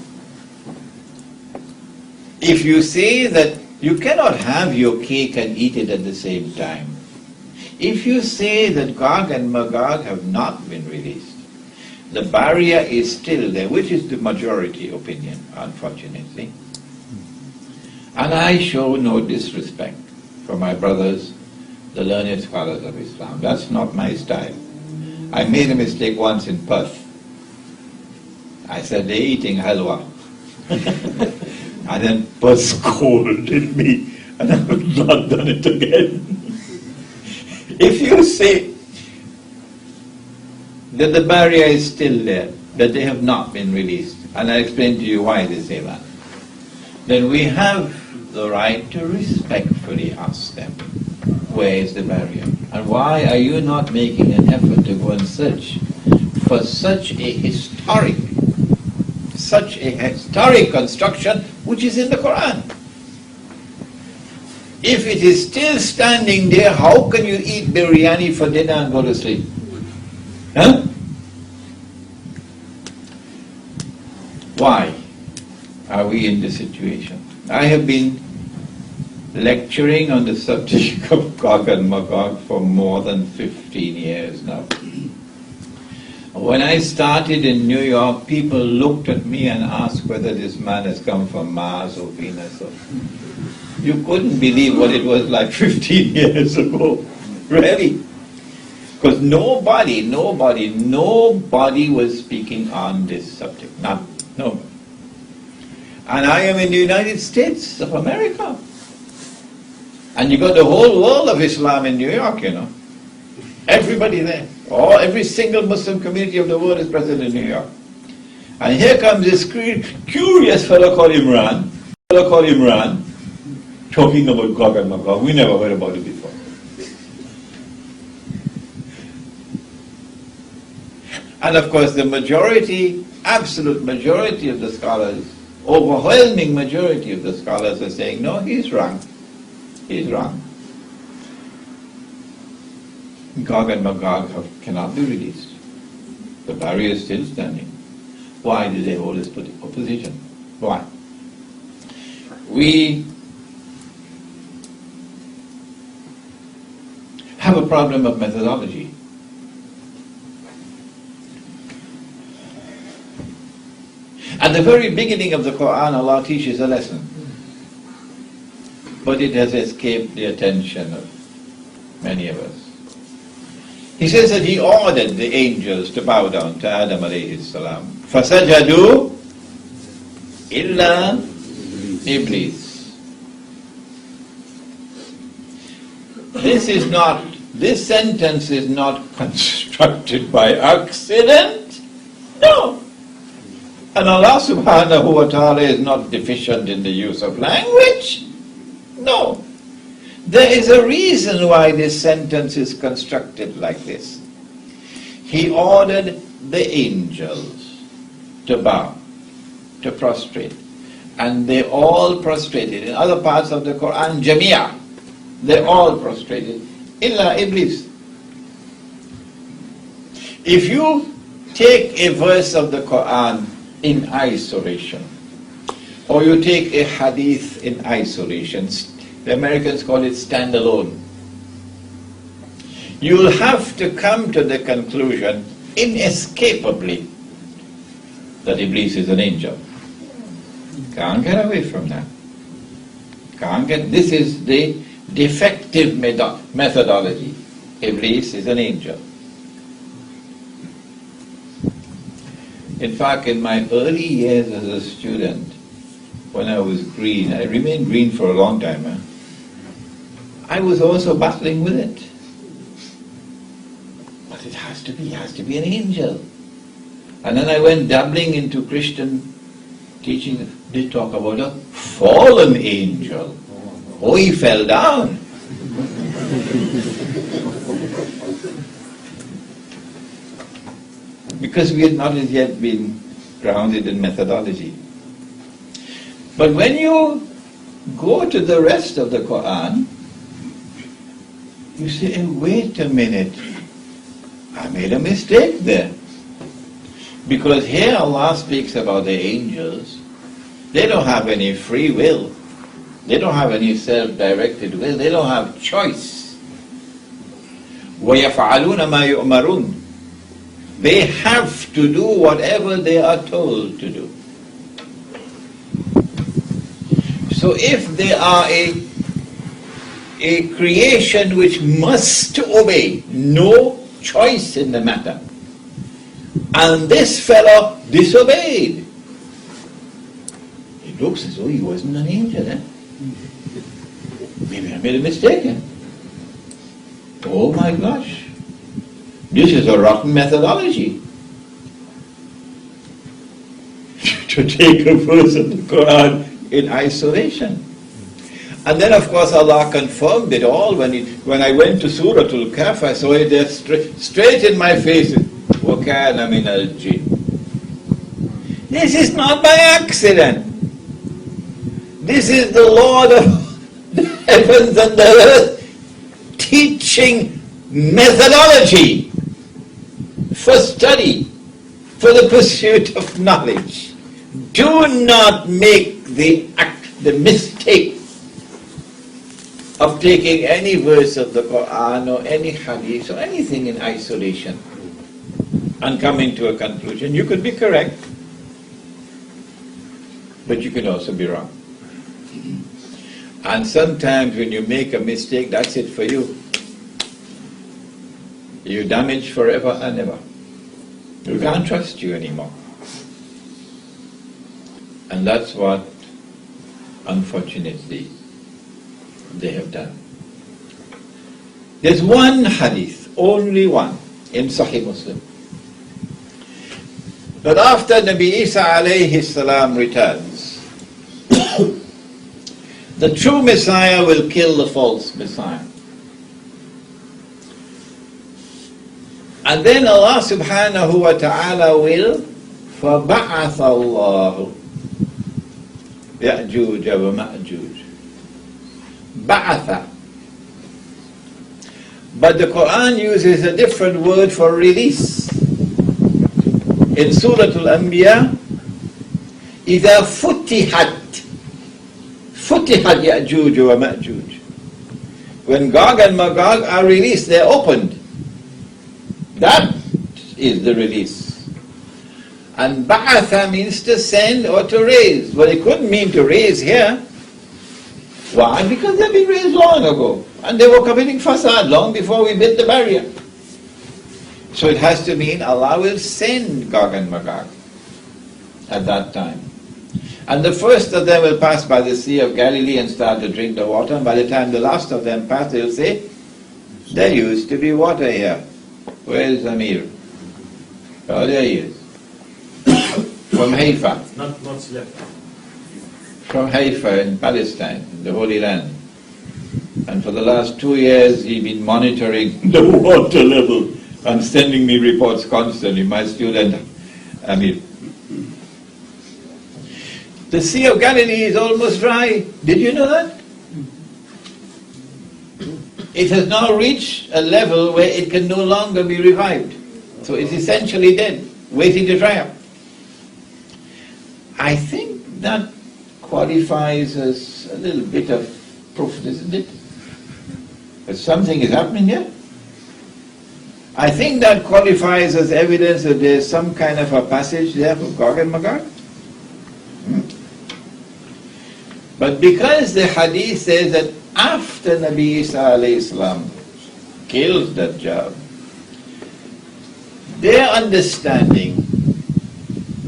If you say that you cannot have your cake and eat it at the same time, if you say that Gog and Magog have not been released, the barrier is still there, which is the majority opinion, unfortunately. And I show no disrespect for my brothers, the learned scholars of Islam. That's not my style. I made a mistake once in Perth. I said, they're eating halwa. And then Perth scolded me, and I have not done it again. If you say that the barrier is still there, that they have not been released, and I explain to you why they say that, then we have the right to respectfully ask them, where is the barrier? And why are you not making an effort to go and search for such a historic construction which is in the Quran? If it is still standing there, how can you eat biryani for dinner and go to sleep? Huh? Why are we in this situation? I have been lecturing on the subject of Gog and Magog for more than 15 years now. When I started in New York, people looked at me and asked whether this man has come from Mars or Venus. You couldn't believe what it was like 15 years ago. Really. Because nobody was speaking on this subject. Nobody. And I am in the United States of America. And you got the whole world of Islam in New York, you know. Everybody there. Every single Muslim community of the world is present in New York. And here comes this curious fellow called Imran, talking about Gog and Magog. We never heard about it before. And of course the majority, absolute majority of the scholars overwhelming majority of the scholars are saying, no, he's wrong. He's wrong. Gog and Magog cannot be released. The barrier is still standing. Why do they hold this opposition? Why? We have a problem of methodology. At the very beginning of the Quran, Allah teaches a lesson, but it has escaped the attention of many of us. He says that He ordered the angels to bow down to Adam alayhi salam. فَسَجَدُوا إِلَّا Iblis. This sentence is not constructed by accident. No. And Allah subhanahu wa ta'ala is not deficient in the use of language. No. There is a reason why this sentence is constructed like this. He ordered the angels to bow, to prostrate. And they all prostrated. In other parts of the Quran, Jamia, they all prostrated. Illa Iblis. If you take a verse of the Quran in isolation, or you take a hadith in isolation, the Americans call it standalone, you'll have to come to the conclusion, inescapably, that Iblis is an angel. Can't get away from that. This is the defective methodology. Iblis is an angel. In fact, in my early years as a student, when I was green, I remained green for a long time, I was also battling with it. But it has to be an angel. And then I went dabbling into Christian teaching. They talk about a fallen angel. Oh, he fell down. Because we had not as yet been grounded in methodology. But when you go to the rest of the Quran, you say, hey, wait a minute, I made a mistake there. Because here Allah speaks about the angels. They don't have any free will. They don't have any self-directed will. They don't have choice. وَيَفْعَلُونَ مَا يُؤْمَرُونَ. They have to do whatever they are told to do. So if they are a creation which must obey, no choice in the matter, and this fellow disobeyed, it looks as though he wasn't an angel, eh? Maybe I made a mistake, eh? Oh my gosh, this is a rotten methodology. To take a verse of the Quran in isolation. And then of course Allah confirmed it all when I went to Surah Al-Kahf. I saw it there straight in my face. وَكَانَ مِنَ الْجِنِّ. This is not by accident. This is the Lord of the heavens and the earth teaching methodology for study, for the pursuit of knowledge. Do not make the mistake of taking any verse of the Quran or any hadith or anything in isolation and coming to a conclusion. You could be correct, but you can also be wrong. And sometimes when you make a mistake, that's it for you. You're damaged forever and ever. We can't trust you anymore. And that's what, unfortunately, they have done. There's one hadith, only one, in Sahih Muslim, that after Nabi Isa alayhi salam returns, the true Messiah will kill the false Messiah. And then Allah subhanahu wa ta'ala will فَبَعَثَ اللَّهُ يأجوج ومأجوج. بعث. But the Quran uses a different word for release. In Surah Al-Anbiya, إذا فتحت يأجوج ومأجوج. When Gog and Magog are released, they're opened. That is the release. And ba'atha means to send or to raise. Well, it couldn't mean to raise here. Why? Because they've been raised long ago. And they were committing fasad long before we built the barrier. So it has to mean Allah will send Gog and Magog at that time. And the first of them will pass by the Sea of Galilee and start to drink the water. And by the time the last of them pass, they'll say, there used to be water here. Where is Amir? Oh, there he is. From Haifa. Not left. From Haifa in Palestine, in the Holy Land. And for the last 2 years, he's been monitoring the water level and sending me reports constantly. My student, Amir. The Sea of Galilee is almost dry. Did you know that? It has now reached a level where it can no longer be revived. So it's essentially dead, waiting to dry up. I think that qualifies as a little bit of proof, isn't it? That something is happening here. I think that qualifies as evidence that there's some kind of a passage there for Gog and Magog. But because the hadith says that after Nabi Isa alayhi salam kills Dajjal, their understanding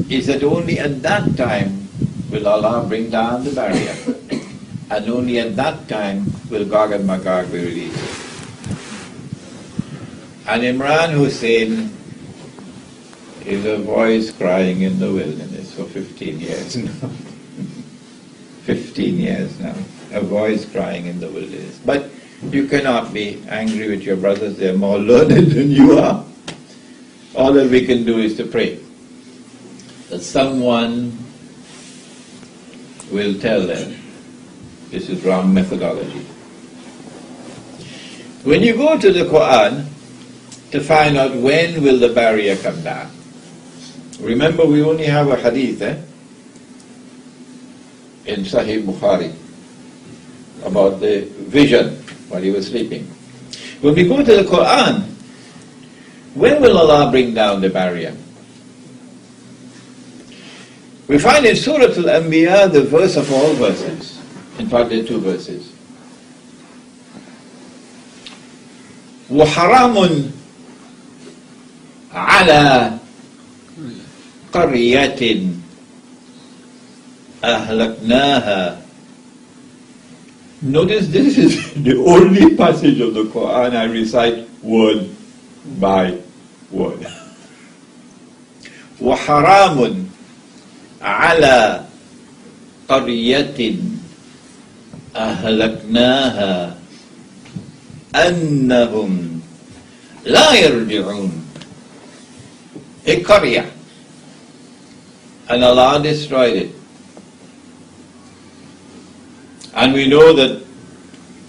is that only at that time will Allah bring down the barrier, and only at that time will Gog and Magog be released. And Imran Hussein is a voice crying in the wilderness for 15 years now. 15 years now, a voice crying in the wilderness. But you cannot be angry with your brothers, they're more learned than you are. All that we can do is to pray that someone will tell them this is wrong methodology. When you go to the Quran to find out when will the barrier come down, remember we only have a hadith in Sahih Bukhari about the vision while he was sleeping. When we go to the Quran, when will Allah bring down the barrier? We find in Surah Al-Anbiya the verse of all verses. In fact, there are two verses. وَحَرَامٌ عَلَى قَرْيَةٍ أَهْلَكْنَاهَا. Notice this is the only passage of the Quran I recite word by word. وَحَرَامٌ عَلَى قَرْيَةٍ أَهْلَكْنَاهَا أَنَّهُمْ لَا يَرْجِعُونَ. A qaryah, and Allah destroyed it. And we know that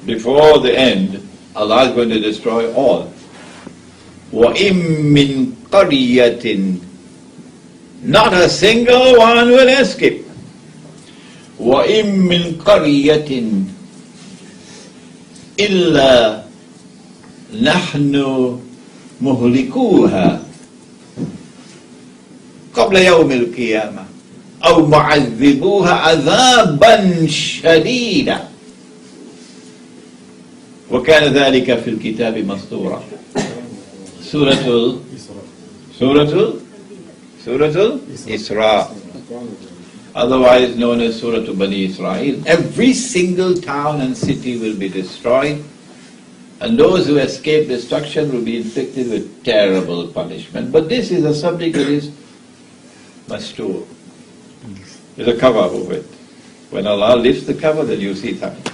before the end, Allah is going to destroy all. وَإِن مِّن قَرْيَةٍ, not a single one will escape. وَإِن مِّن قَرْيَةٍ إِلَّا نَحْنُ مُهْلِكُوهَا قبل يوم القيامة أو معذبوها عذابا شديدا وكان ذلك في الكتاب مسطورا. سورة Isra, otherwise known as Surah Bani Israel. Every single town and city will be destroyed, and those who escape destruction will be inflicted with terrible punishment. But this is a subject that is mastur. There's a cover over it. When Allah lifts the cover, then you see something.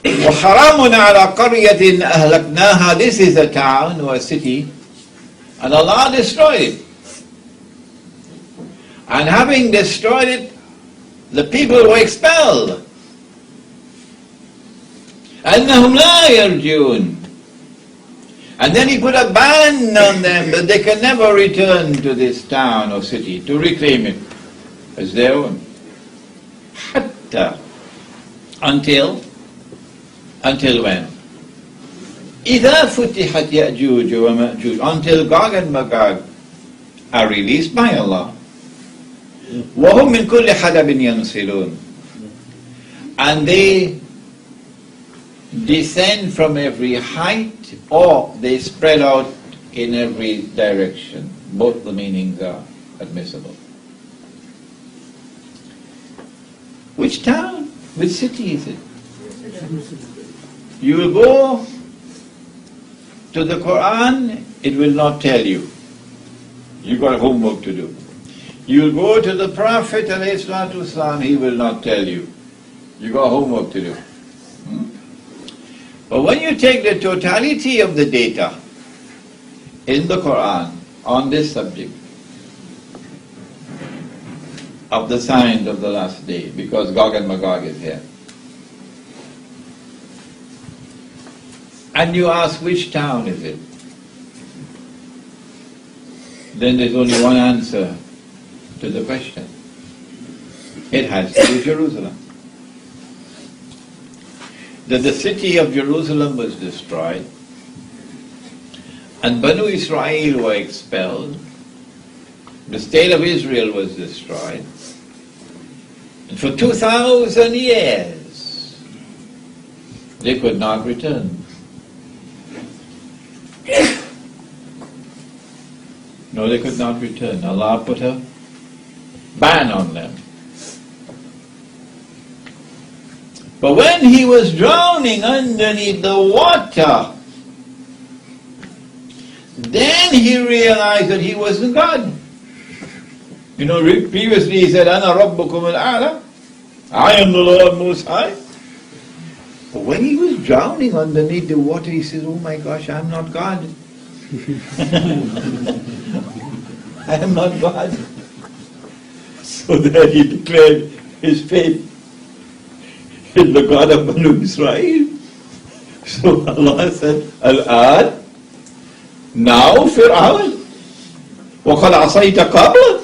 وَحَرَامٌ عَلَى قَرْيَةٍ أَهْلَكْنَاهَا. This is a town or a city, and Allah destroyed it. And having destroyed it, the people were expelled. أَنَّهُمْ لَا يَرْجِعُونَ. And then he put a ban on them that they can never return to this town or city to reclaim it as their own. حتى, until when? إِذَا فُتِحَتْ يَأْجُوجُ وَمَأْجُوجُ, until Gog and Magog are released by Allah. وَهُمْ مِنْ كُلِّ حَدَبٍ يَنْصِلُونَ, and they descend from every height, or they spread out in every direction. Both the meanings are admissible. Which town? Which city is it? You will go to the Quran, it will not tell you. You got homework to do. You will go to the Prophet ﷺ, he will not tell you. You got homework to do. But when you take the totality of the data in the Quran on this subject of the signs of the last day, because Gog and Magog is here, and you ask which town is it, then there's only one answer to the question. It has to be Jerusalem. That the city of Jerusalem was destroyed, and Banu Israel were expelled, the state of Israel was destroyed, and for 2,000 years they could not return. No, they could not return. Allah put a ban on them. But when he was drowning underneath the water, then he realized that he wasn't God. You know, previously he said, Ana Rabbukum al-A'la, I am the Lord Most High. But when he was drowning underneath the water, he says, oh my gosh, I'm not God. I am not God. So then he declared his faith in the God of Banu Israel. So Allah said, Al-Ad, now Fir'aun, وَقَدْ عَصَيْتَ قَبْلَ,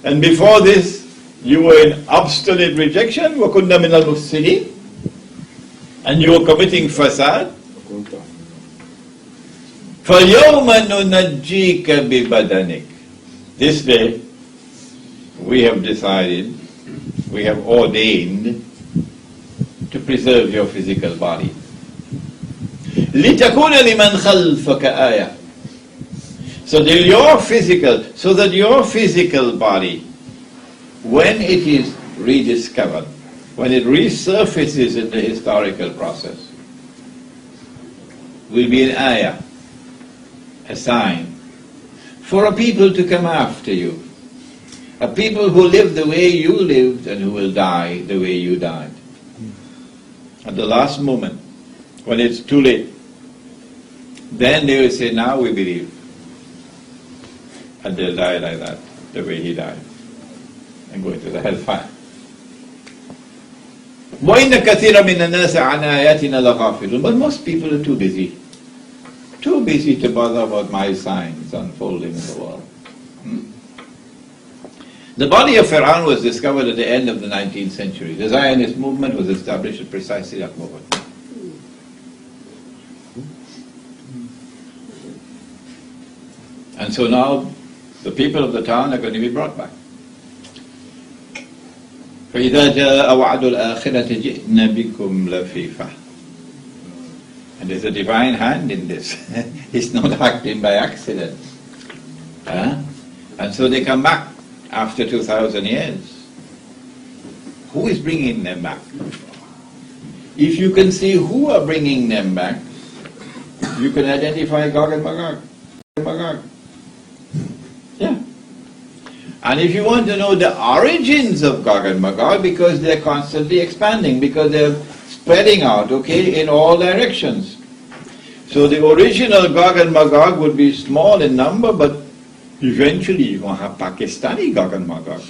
and before this you were in obstinate rejection, وَكُنَّ مِنَ الْمُفْسِدِينَ, and you were committing fasad. فَالْيَوْمَ نُنَجِّيكَ بِبَدَنِكَ. This day we have decided, we have ordained to preserve your physical body. لِتَكُونَ لِمَنْ خَلْفَكَ آيَةً. So that your physical body, when it is rediscovered, when it resurfaces in the historical process, will be an ayah, a sign, for a people to come after you. A people who live the way you lived and who will die the way you died. At the last moment, when it's too late, then they will say, now we believe. And they'll die like that, the way he died, and go into the hellfire. وَإِنَّ كَثِيرًا مِنَ النَّاسِ عَنْ آيَاتِنَا لَغَافِلُونَ. But most people are too busy to bother about my signs unfolding in the world. The body of Fir'aun was discovered at the end of the 19th century. The Zionist movement was established at precisely that moment. And so now the people of the town are going to be brought back. فَإِذَا جَاءَ وَعْدُ الْآخِرَةِ جِئْنَا بِكُمْ لَفِيفًا. And there's a divine hand in this. It's not acting by accident. And so they come back after 2,000 years. Who is bringing them back? If you can see who are bringing them back, you can identify Gog and Magog. Yeah. And if you want to know the origins of Gog and Magog, because they're constantly expanding, because they're spreading out, in all directions. So the original Gog and Magog would be small in number, but Eventually you're going to have Pakistani Gog and Magog.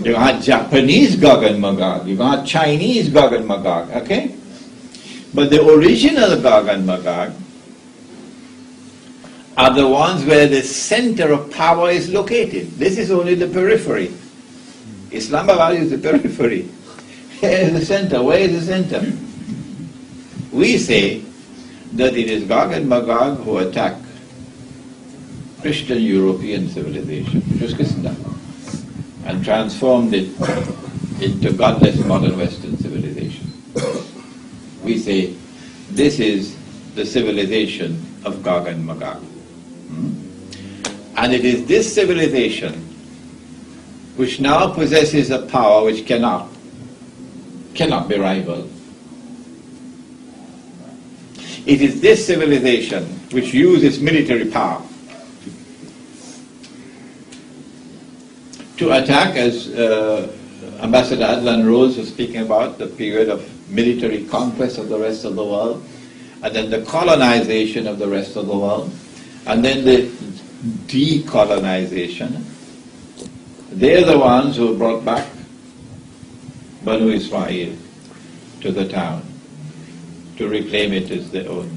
You're going to have Japanese Gog and Magog. You're going to have Chinese Gog and Magog, okay? But the original Gog and Magog are the ones where the center of power is located. This is only the periphery. Islamabad is the periphery. Here is the center. Where is the center? We say that it is Gog and Magog who attack Christian European civilization, which was Christendom, and transformed it into godless modern Western civilization. We say this is the civilization of Gog and Magog. And it is this civilization which now possesses a power which cannot be rivaled. It is this civilization which uses military power to attack, as Ambassador Adlan Rose was speaking about, the period of military conquest of the rest of the world, and then the colonization of the rest of the world, and then the decolonization. They're the ones who brought back Banu Israel to the town to reclaim it as their own.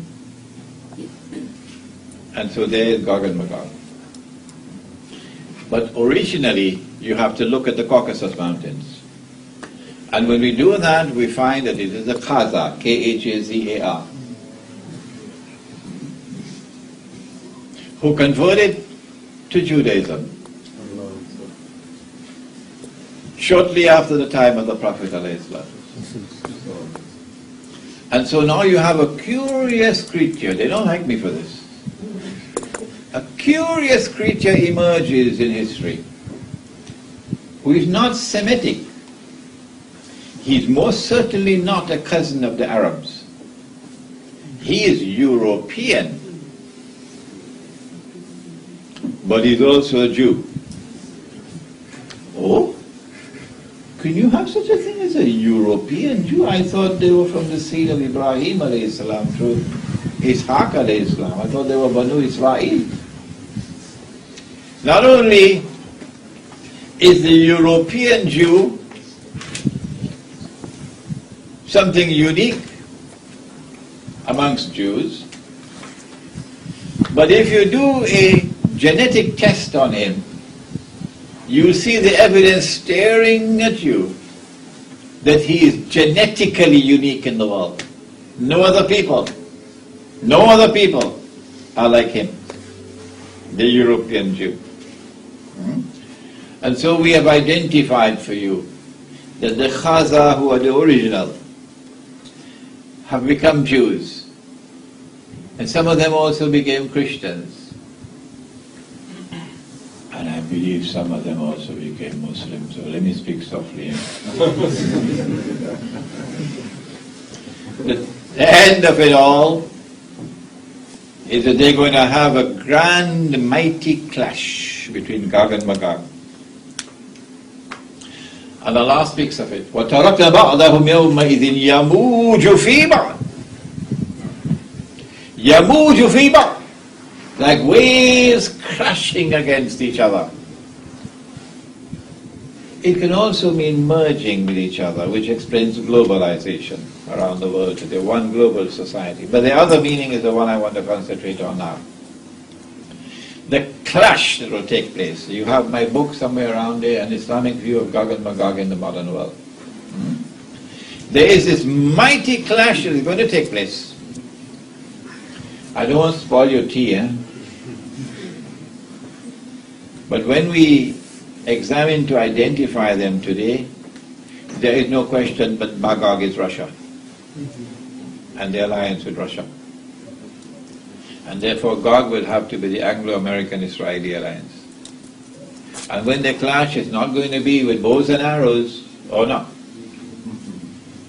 And so there is Gog and Magog. But originally, you have to look at the Caucasus Mountains. And when we do that, we find that it is the Khazar, K-H-A-Z-A-R, who converted to Judaism shortly after the time of the Prophet ﷺ. And so now you have a curious creature. They don't like me for this. A curious creature emerges in history who is not Semitic. He's most certainly not a cousin of the Arabs. He is European, but he's also a Jew. Oh? Can you have such a thing as a European Jew? I thought they were from the seed of Ibrahim alayhi salam through Ishaq alayhi salam. I thought they were Banu Israel. Not only is the European Jew something unique amongst Jews, but if you do a genetic test on him, you see the evidence staring at you that he is genetically unique in the world. No other people are like him, the European Jew. And so we have identified for you that the Khazar, who are the original, have become Jews. And some of them also became Christians. And I believe some of them also became Muslims. So let me speak softly. The end of it all is that they're going to have a grand, mighty clash between Gog and Magog. And Allah speaks of it. وَتَرَكْنَا بَعْضَهُمْ يَوْمَئِذٍ يَمُوجُ فِي بَعْضٍ. يَمُوجُ فِي بَعْضٍ. Like waves crashing against each other. It can also mean merging with each other, which explains globalization around the world today, one global society. But the other meaning is the one I want to concentrate on now. The clash that will take place. You have my book somewhere around there, An Islamic View of Gog and Magog in the Modern World. There is this mighty clash that is going to take place. I don't want to spoil your tea, but when we examine to identify them today, there is no question but Magog is Russia and the alliance with Russia. And therefore Gog will have to be the Anglo-American-Israeli alliance. And when they clash, it's not going to be with bows and arrows, or not.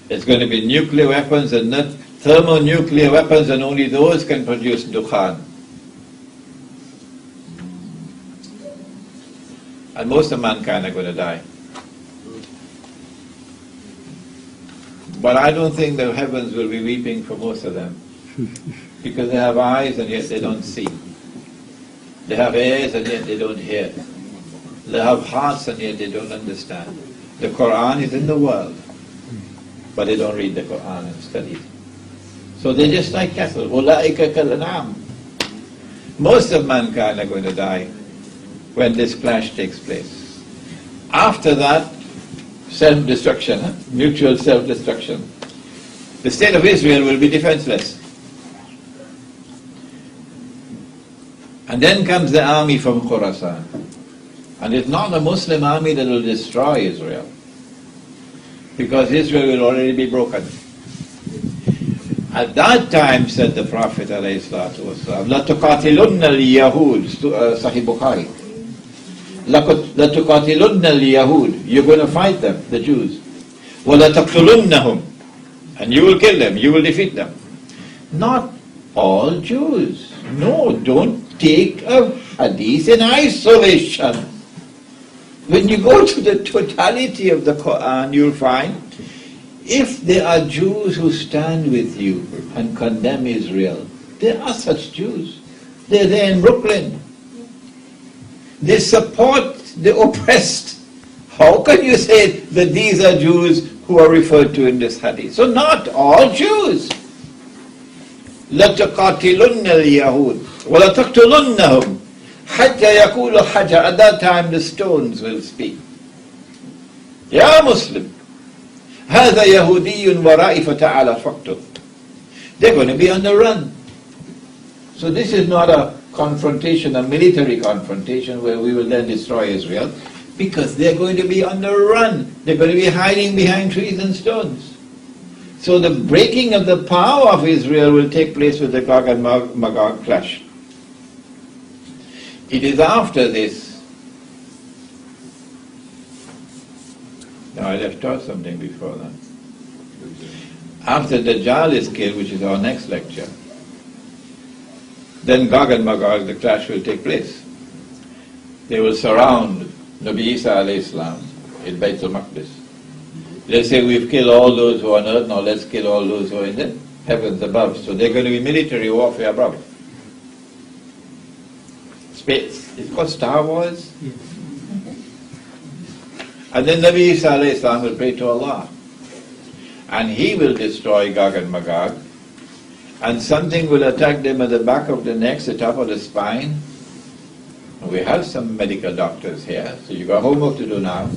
It's going to be nuclear weapons and not thermonuclear weapons, and only those can produce dukhan. And most of mankind are going to die. But I don't think the heavens will be weeping for most of them, because they have eyes and yet they don't see. They have ears and yet they don't hear. They have hearts and yet they don't understand. The Quran is in the world, but they don't read the Quran and study it. So they're just like cattle. أُولَٰئِكَ كَالْأَنْعَامِ. Most of mankind are going to die when this clash takes place. After that, self-destruction, mutual self-destruction. The state of Israel will be defenseless. And then comes the army from Khurasan. And it's not the Muslim army that will destroy Israel, because Israel will already be broken. At that time, said the Prophet ﷺ, لَتُقَاتِلُنَّ الْيَهُودِ, Sahih Bukhari. لَتُقَاتِلُنَّ الْيَهُودِ, you're going to fight them, the Jews. وَلَتَقْتُلُنَّهُمْ, and you will kill them, you will defeat them. Not all Jews. No, don't take a hadith in isolation. When you go to the totality of the Quran, you'll find if there are Jews who stand with you and condemn Israel, there are such Jews. They're there in Brooklyn. They support the oppressed. How can you say that these are Jews who are referred to in this hadith? So not all Jews. لَتُقَاتِلُنَّ الْيَهُودِ وَلَتَقْتُلُنَّهُمْ حَتَّى يَقُولُ حَجَرٌ. At that time the stones will speak. Ya Muslim, هَذَا يَهُودِيٌّ وَرَائِي فَتَعَالَ فَقْتُلْ. They're going to be on the run. So this is not a confrontation, a military confrontation where we will then destroy Israel, because they're going to be on the run. They're going to be hiding behind trees and stones. So the breaking of the power of Israel will take place with the Gog and Magog clash. It is after this. Now I left out something before that. After Dajjal is killed, which is our next lecture, then Gog and Magog, the clash will take place. They will surround Nabi Isa alayhi salam in Bayt al-Maqdis. They'll say, we've killed all those who are on earth, now let's kill all those who are in the heavens above. So they're going to be military warfare above. Space. It's called Star Wars. And then Nabi Isa alayhi salam will pray to Allah. And he will destroy Gog and Magog. And something will attack them at the back of the neck, the top of the spine. We have some medical doctors here, so you've got homework to do now.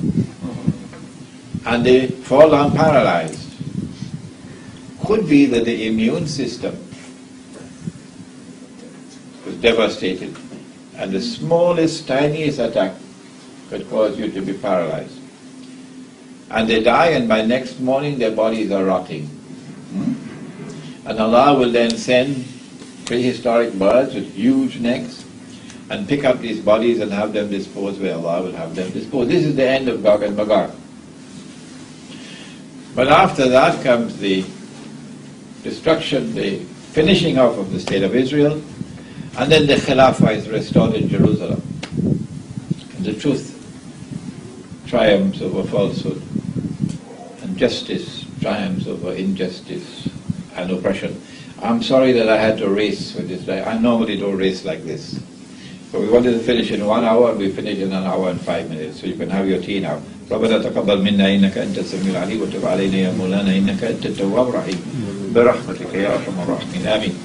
And they fall down paralyzed. Could be that the immune system was devastated, and the smallest, tiniest attack could cause you to be paralyzed. And they die, and by next morning their bodies are rotting. And Allah will then send prehistoric birds with huge necks and pick up these bodies and have them disposed where Allah will have them disposed. This is the end of Gog and Magog. But after that comes the destruction, the finishing off of the state of Israel, and then the Khilafah is restored in Jerusalem. And the truth triumphs over falsehood, and justice triumphs over injustice and oppression. I'm sorry that I had to race with this. I normally don't race like this. But we wanted to finish in 1 hour, and we finished in 1 hour and 5 minutes. So you can have your tea now. ربنا تقبل منا إنك أنت السميع العليم وتب علينا يا مولانا إنك أنت التواب الرحيم برحمتك يا أرحم الراحمين آمين.